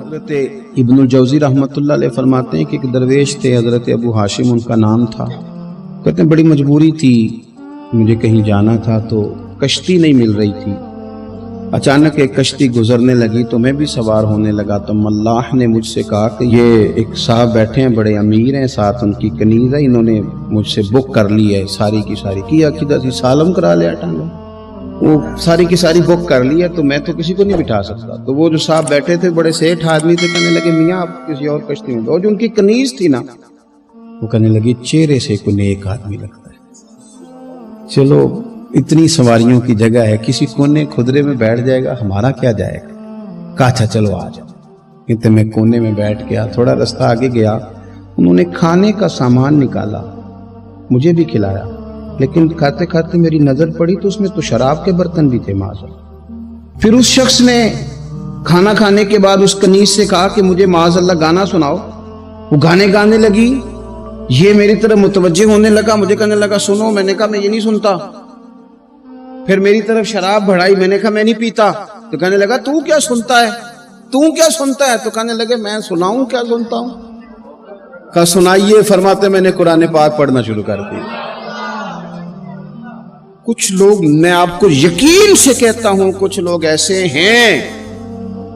حضرت ابن الجوزی رحمۃ اللہ علیہ فرماتے ہیں کہ ایک درویش تھے، حضرت ابو ہاشم ان کا نام تھا۔ کہتے ہیں بڑی مجبوری تھی، مجھے کہیں جانا تھا تو کشتی نہیں مل رہی تھی۔ اچانک ایک کشتی گزرنے لگی تو میں بھی سوار ہونے لگا تو ملاح نے مجھ سے کہا کہ یہ ایک صاحب بیٹھے ہیں، بڑے امیر ہیں، ساتھ ان کی کنیز ہے، انہوں نے مجھ سے بک کر لی ہے، ساری کی ساری کی عقیدہ سی سالم کرا لیا ٹانگا، وہ ساری کی ساری بک کر لی ہے، تو میں تو کسی کو نہیں بٹھا سکتا۔ تو وہ جو صاحب بیٹھے تھے بڑے سیٹھ آدمی تھے، کہنے لگے میاں آپ کسی اور کشتی میں، اور جو ان کی کنیز تھی نا وہ کہنے لگی چہرے سے کوئی نیک آدمی لگتا ہے، چلو اتنی سواریوں کی جگہ ہے، کسی کونے خدرے میں بیٹھ جائے گا، ہمارا کیا جائے گا۔ کہا اچھا چلو آ جاؤ۔ کہتے میں کونے میں بیٹھ گیا، تھوڑا رستہ آگے گیا، انہوں نے کھانے کا سامان نکالا، مجھے بھی کھلایا، لیکن کھاتے کھاتے میری نظر پڑی تو اس میں تو شراب کے برتن بھی تھے معاذ۔ پھر اس شخص نے کھانا کھانے کے بعد اس کنیز سے کہا کہ مجھے معاذ اللہ گانا سناؤ۔ وہ گانے گانے لگی، یہ میری طرف متوجہ ہونے لگا، مجھے کہنے لگا سنو، میں نے کہا میں یہ نہیں سنتا۔ پھر میری طرف شراب بڑھائی، میں نے کہا میں نہیں پیتا۔ تو کہنے لگا تو کیا سنتا ہے، تو کیا سنتا ہے؟ تو کہنے لگے میں سناؤں کیا سنتا ہوں؟ کہا سنائیے۔ فرماتے میں نے قرآن پاک پڑھنا شروع کر دیا۔ کچھ لوگ، میں آپ کو یقین سے کہتا ہوں، کچھ لوگ ایسے ہیں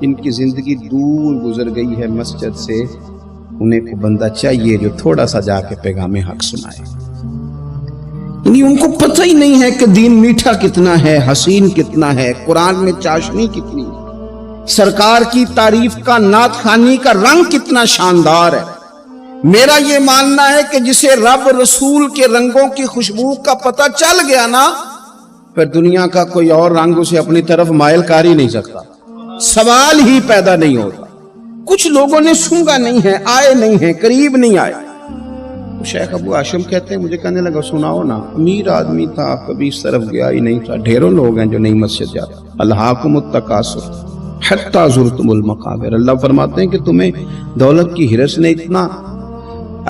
جن کی زندگی دور گزر گئی ہے مسجد سے، انہیں کو بندہ چاہیے جو تھوڑا سا جا کے پیغام حق سنائے۔ یعنی ان کو پتہ ہی نہیں ہے کہ دین میٹھا کتنا ہے، حسین کتنا ہے، قرآن میں چاشنی کتنی ہے، سرکار کی تعریف کا، نعت خوانی کا رنگ کتنا شاندار ہے۔ میرا یہ ماننا ہے کہ جسے رب رسول کے رنگوں کی خوشبو کا پتہ چل گیا نا، پھر دنیا کا کوئی اور رنگ اسے اپنی طرف مائل کر ہی نہیں سکتا، سوال ہی پیدا نہیں ہوتا۔ کچھ لوگوں نے سونگا نہیں ہے، آئے نہیں ہیں، قریب نہیں آئے۔ شیخ ابو ہاشم کہتے ہیں مجھے کہنے لگا سناؤ نا، امیر آدمی تھا، کبھی اس طرف گیا ہی نہیں تھا، ڈھیروں لوگ ہیں جو نہیں مسجد جاتے۔ الہاکم التکاثر حتی زرتم المقابر، اللہ فرماتے ہیں کہ تمہیں دولت کی ہرس نے اتنا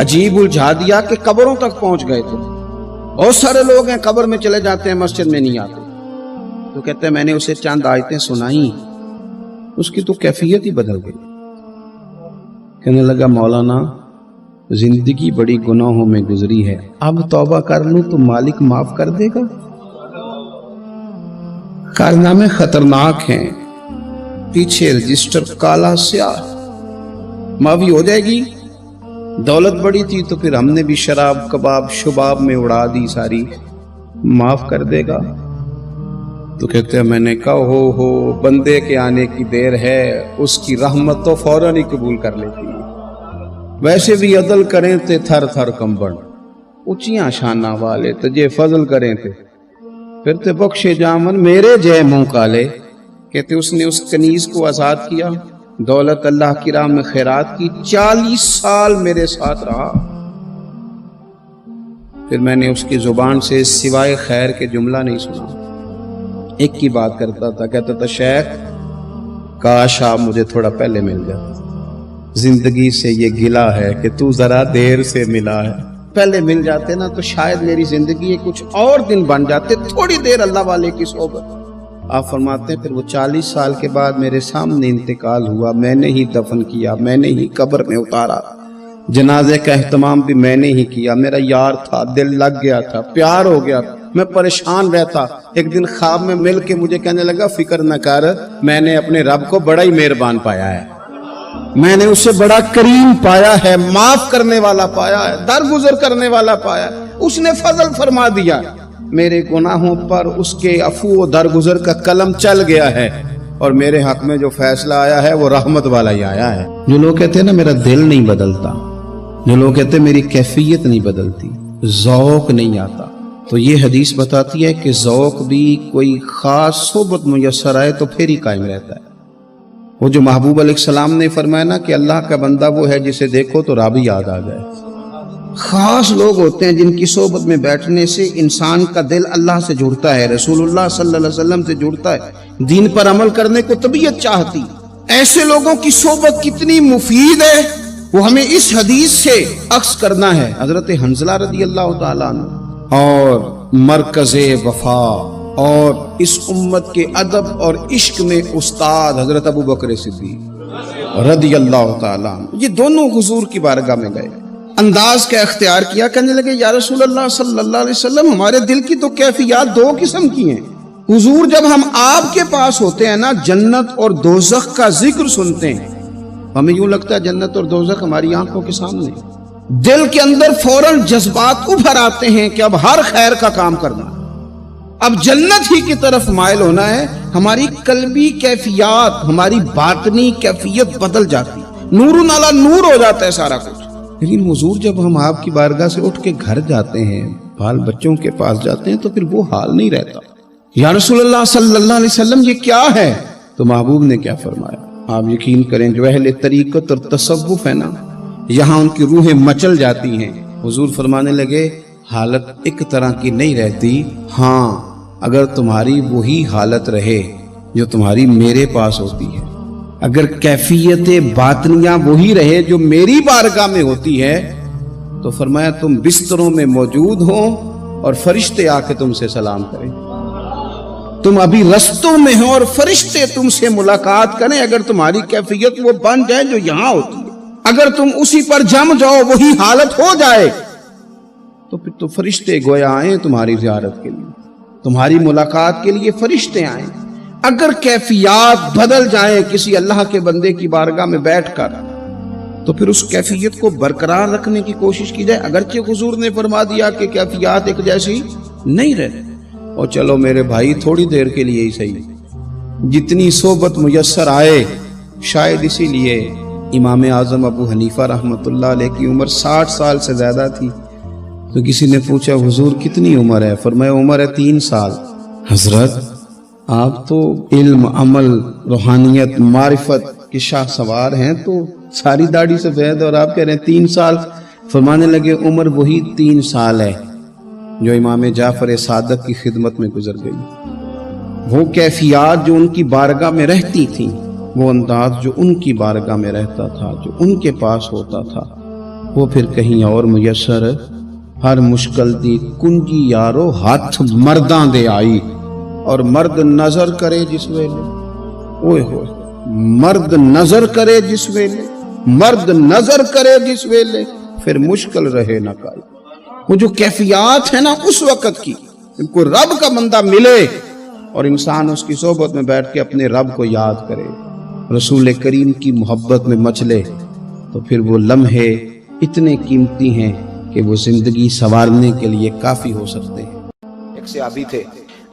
عجیب الجھا دیا کہ قبروں تک پہنچ گئے تھے۔ بہت سارے لوگ ہیں قبر میں چلے جاتے ہیں، مسجد میں نہیں آتے۔ تو کہتے ہیں میں نے اسے چند آیتیں سنائیں، اس کی تو کیفیت ہی بدل گئی۔ کہنے لگا مولانا زندگی بڑی گناہوں میں گزری ہے، اب توبہ کر لوں تو مالک معاف کر دے گا؟ کارنامے خطرناک ہیں، پیچھے رجسٹر کالا سیاہ، معافی ہو جائے گی۔ دولت بڑی تھی تو پھر ہم نے بھی شراب کباب شباب میں اڑا دی ساری، معاف کر دے گا؟ تو کہتے ہیں میں نے کہا ہو بندے کے آنے کی دیر ہے، اس کی رحمت تو فوراً ہی قبول کر لیتی ہے۔ ویسے بھی عدل کریں تے تھر تھر کمبن، اونچیاں شانہ والے تجھے فضل کریں تے پھر تے بخشے جامن میرے جے منہ کالے۔ کہتے اس نے اس کنیز کو آزاد کیا، دولت اللہ کی راہ میں خیرات کی، 40 سال میرے ساتھ رہا۔ پھر میں نے اس کی زبان سے سوائے خیر کے جملہ نہیں سنا، ایک کی بات کرتا تھا، کہتا تھا شیخ کاش آپ مجھے تھوڑا پہلے مل جاتے، زندگی سے یہ گلہ ہے کہ تو ذرا دیر سے ملا ہے، پہلے مل جاتے نا تو شاید میری زندگی کچھ اور دن بن جاتے، تھوڑی دیر اللہ والے کی صحبت۔ آپ فرماتے ہیں پھر وہ 40 سال کے بعد میرے سامنے انتقال ہوا، میں نے ہی دفن کیا، میں نے ہی قبر میں اتارا، جنازے کا اہتمام بھی میں نے ہی کیا۔ میرا یار تھا، دل لگ گیا تھا، پیار ہو گیا تھا، میں پریشان رہتا۔ ایک دن خواب میں مل کے مجھے کہنے لگا فکر نہ کر، میں نے اپنے رب کو بڑا ہی مہربان پایا ہے، میں نے اسے بڑا کریم پایا ہے، معاف کرنے والا پایا ہے، درگزر کرنے والا پایا ہے، اس نے فضل فرما دیا، میرے گناہوں پر اس کے عفو و درگزر کا قلم چل گیا ہے، اور میرے حق میں جو فیصلہ آیا ہے وہ رحمت والا ہی آیا ہے۔ جو لوگ کہتے ہیں نا میرا دل نہیں بدلتا، جو لوگ کہتے ہیں میری کیفیت نہیں بدلتی، ذوق نہیں آتا، تو یہ حدیث بتاتی ہے کہ ذوق بھی کوئی خاص صحبت میسر آئے تو پھر ہی قائم رہتا ہے۔ وہ جو محبوب علیہ السلام نے فرمایا نا کہ اللہ کا بندہ وہ ہے جسے دیکھو تو رب یاد آ جائے۔ خاص لوگ ہوتے ہیں جن کی صحبت میں بیٹھنے سے انسان کا دل اللہ سے جڑتا ہے، رسول اللہ صلی اللہ علیہ وسلم سے جڑتا ہے، دین پر عمل کرنے کو طبیعت چاہتی۔ ایسے لوگوں کی صحبت کتنی مفید ہے وہ ہمیں اس حدیث سے عکس کرنا ہے۔ حضرت حنظلہ رضی اللہ تعالیٰ عنہ اور مرکز وفا اور اس امت کے ادب اور عشق میں استاد حضرت ابو بکر صدیق رضی اللہ تعالیٰ عنہ، یہ دونوں حضور کی بارگاہ میں گئے، انداز کا اختیار کیا، کہنے لگے یا رسول اللہ صلی اللہ علیہ وسلم، ہمارے دل کی تو کیفیات دو قسم کی ہیں۔ حضور جب ہم آپ کے پاس ہوتے ہیں نا، جنت اور دوزخ کا ذکر سنتے ہیں، ہمیں یوں لگتا ہے جنت اور دوزخ ہماری آنکھوں کے سامنے، دل کے اندر فوراً جذبات ابھر آتے ہیں کہ اب ہر خیر کا کام کرنا، اب جنت ہی کی طرف مائل ہونا ہے۔ ہماری قلبی کیفیات، ہماری باطنی کیفیت بدل جاتی، نور علی نور ہو جاتا ہے سارا کچھ۔ لیکن حضور جب ہم آپ کی بارگاہ سے اٹھ کے گھر جاتے ہیں، بال بچوں کے پاس جاتے ہیں، تو پھر وہ حال نہیں رہتا۔ یا رسول اللہ صلی اللہ علیہ وسلم یہ کیا ہے؟ تو محبوب نے کیا فرمایا؟ آپ یقین کریں جو اہل طریقت اور تصوف ہے نا، یہاں ان کی روحیں مچل جاتی ہیں۔ حضور فرمانے لگے حالت ایک طرح کی نہیں رہتی، ہاں اگر تمہاری وہی حالت رہے جو تمہاری میرے پاس ہوتی ہے، اگر کیفیت باطنیہ وہی رہے جو میری بارگاہ میں ہوتی ہے، تو فرمایا تم بستروں میں موجود ہو اور فرشتے آ کے تم سے سلام کریں، تم ابھی رستوں میں ہو اور فرشتے تم سے ملاقات کریں، اگر تمہاری کیفیت وہ بن جائے جو یہاں ہوتی ہے، اگر تم اسی پر جم جاؤ، وہی حالت ہو جائے، تو پھر تو فرشتے گویا آئیں تمہاری زیارت کے لیے، تمہاری ملاقات کے لیے فرشتے آئیں۔ اگر کیفیات بدل جائیں کسی اللہ کے بندے کی بارگاہ میں بیٹھ کر، تو پھر اس کیفیت کو برقرار رکھنے کی کوشش کی جائے، اگرچہ حضور نے فرما دیا کہ کیفیات ایک جیسی نہیں رہتی۔ اور چلو میرے بھائی تھوڑی دیر کے لیے ہی صحیح، جتنی صحبت میسر آئے، شاید اسی لیے امام اعظم ابو حنیفہ رحمۃ اللہ علیہ کی عمر 60 سال سے زیادہ تھی، تو کسی نے پوچھا حضور کتنی عمر ہے؟ فرمایا عمر ہے 3 سال۔ حضرت آپ تو علم، عمل، روحانیت، معرفت کے شاہ سوار ہیں، تو ساری داڑھی سفید اور آپ کہہ رہے ہیں 3 سال۔ فرمانے لگے عمر وہی 3 سال ہے جو امام جعفر صادق کی خدمت میں گزر گئی۔ وہ کیفیات جو ان کی بارگاہ میں رہتی تھیں، وہ انداز جو ان کی بارگاہ میں رہتا تھا، جو ان کے پاس ہوتا تھا، وہ پھر کہیں اور میسر ہر مشکل دی کنجی یارو ہاتھ مرداں دے آئی۔ اور مرد نظر کرے جس ویلے، اوئے ہوئے، مرد نظر کرے جس ویلے، مرد نظر کرے جس ویلے، پھر مشکل رہے نہ کائی۔ وہ جو کیفیات ہے نا اس وقت کی، ان کو رب کا بندہ ملے اور انسان اس کی صحبت میں بیٹھ کے اپنے رب کو یاد کرے، رسول کریم کی محبت میں مچلے، تو پھر وہ لمحے اتنے قیمتی ہیں کہ وہ زندگی سنوارنے کے لیے کافی ہو سکتے ہیں۔ ایک صحابی تھے،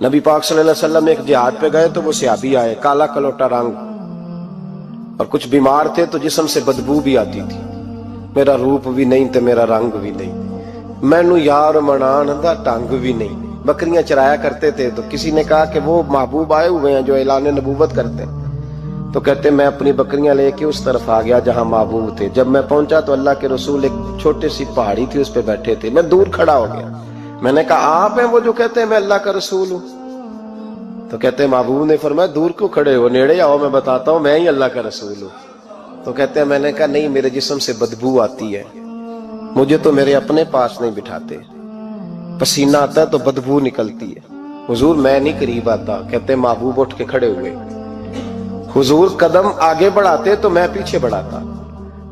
نبی پاک صلی اللہ علیہ وسلم ایک جہاد پہ گئے تو وہ صحابی آئے، کالا کلوٹا رنگ، اور کچھ بیمار تھے تو جسم سے بدبو بھی آتی تھی، میرا روپ بھی نہیں تو میرا رنگ بھی نہیں، مینو یار منان دا ٹنگ بھی نہیں۔ بکریاں چرایا کرتے تھے، تو کسی نے کہا کہ وہ محبوب آئے ہوئے ہیں جو اعلان نبوت کرتے ہیں، تو کہتے میں اپنی بکریاں لے کے اس طرف آ گیا جہاں محبوب تھے۔ جب میں پہنچا تو اللہ کے رسول ایک چھوٹی سی پہاڑی تھی اس پہ بیٹھے تھے، میں دور کھڑا ہو گیا، میں نے کہا آپ ہیں وہ جو کہتے ہیں میں اللہ کا رسول ہوں؟ تو کہتے ہیں محبوب نے فرمایا دور کیوں کھڑے ہو، نیڑے آؤ میں بتاتا ہوں میں ہی اللہ کا رسول ہوں۔ تو کہتے ہیں میں نے کہا نہیں، میرے جسم سے بدبو آتی ہے، مجھے تو میرے اپنے پاس نہیں بٹھاتے، پسینہ آتا ہے تو بدبو نکلتی ہے، حضور میں نہیں قریب آتا۔ کہتے ہیں محبوب اٹھ کے کھڑے ہوئے، حضور قدم آگے بڑھاتے تو میں پیچھے بڑھاتا،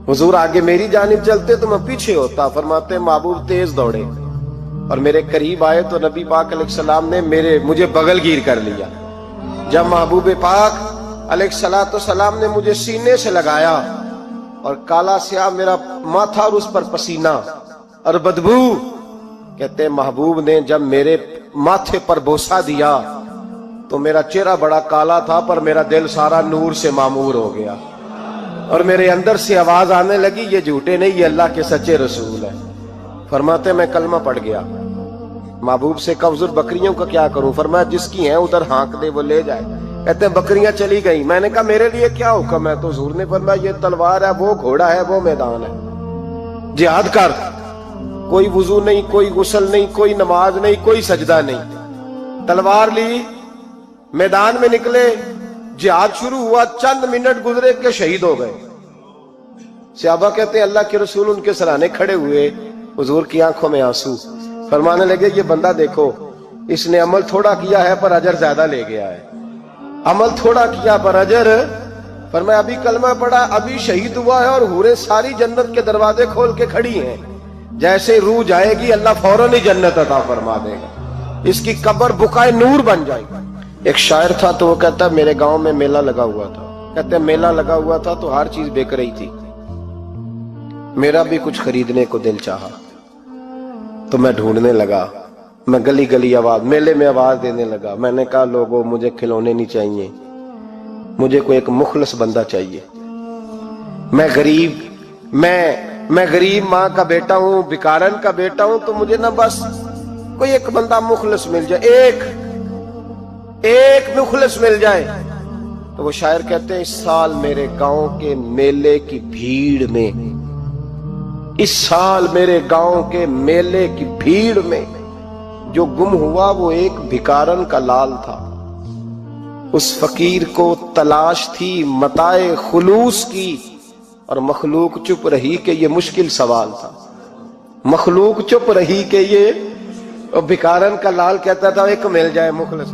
حضور آگے میری جانب چلتے تو میں پیچھے ہوتا۔ فرماتے محبوب تیز دوڑے اور میرے قریب آئے تو نبی پاک علیہ السلام نے مجھے بغل گیر کر لیا۔ جب محبوب پاک علیہ السلام نے مجھے سینے سے لگایا اور کالا سیاہ میرا ماتھا اور اس پر پسینہ اور بدبو، کہتے ہیں محبوب نے جب میرے ماتھے پر بوسہ دیا تو میرا چہرہ بڑا کالا تھا پر میرا دل سارا نور سے معمور ہو گیا، اور میرے اندر سے آواز آنے لگی یہ جھوٹے نہیں، یہ اللہ کے سچے رسول ہیں۔ فرماتے میں کلمہ پڑھ گیا۔ محبوب سے کہا حضور بکریوں کا کیا کروں؟ فرمایا جس کی ہیں ادھر ہانک دے وہ لے جائے۔ کہتے ہیں بکریاں چلی گئیں، میں نے کہا میرے لیے کیا حکم ہے؟ تو حضور نے فرمایا یہ تلوار ہے، وہ گھوڑا ہے، وہ میدان ہے، جہاد کر۔ کوئی وضو نہیں، کوئی غسل نہیں، کوئی نماز نہیں، کوئی سجدہ نہیں، تلوار لی، میدان میں نکلے، جہاد شروع ہوا، چند منٹ گزرے کہ شہید ہو گئے۔ صحابہ کہتے ہیں اللہ کے رسول ان کے سرانے کھڑے ہوئے، حضور کی آنکھوں میں آنسو، فرمانے لگے یہ بندہ دیکھو، اس نے عمل تھوڑا کیا ہے پر اجر زیادہ لے گیا ہے، عمل تھوڑا کیا پر اجر۔ پر میں ابھی کلمہ پڑھا، ابھی شہید ہوا ہے اور حوریں ساری جنت کے دروازے کھول کے کھڑی ہیں، جیسے روح جائے گی اللہ فوراً ہی جنت عطا فرما دے گا، اس کی قبر بقائے نور بن جائے گی۔ ایک شاعر تھا تو وہ کہتا ہے میرے گاؤں میں میلہ لگا ہوا تھا، کہتے ہیں میلہ لگا ہوا تھا تو ہر چیز بک رہی تھی، میرا بھی کچھ خریدنے کو دل چاہا تو میں ڈھونڈنے لگا، میں گلی گلی آواز، میلے میں آواز دینے لگا، میں نے کہا لوگوں مجھے کھلونے نہیں چاہیے، مجھے کوئی ایک مخلص بندہ چاہیے، میں غریب ماں کا بیٹا ہوں، بکارن کا بیٹا ہوں، تو مجھے نہ بس کوئی ایک بندہ مخلص مل جائے، ایک مخلص مل جائے۔ تو وہ شاعر کہتے ہیں اس سال میرے گاؤں کے میلے کی بھیڑ میں، اس سال میرے گاؤں کے میلے کی بھیڑ میں جو گم ہوا وہ ایک بھکارن کا لال تھا، اس فقیر کو تلاش تھی متاع خلوص کی، اور مخلوق چپ رہی کہ یہ مشکل سوال تھا، مخلوق چپ رہی کہ یہ، اور بھکارن کا لال کہتا تھا ایک مل جائے مخلص۔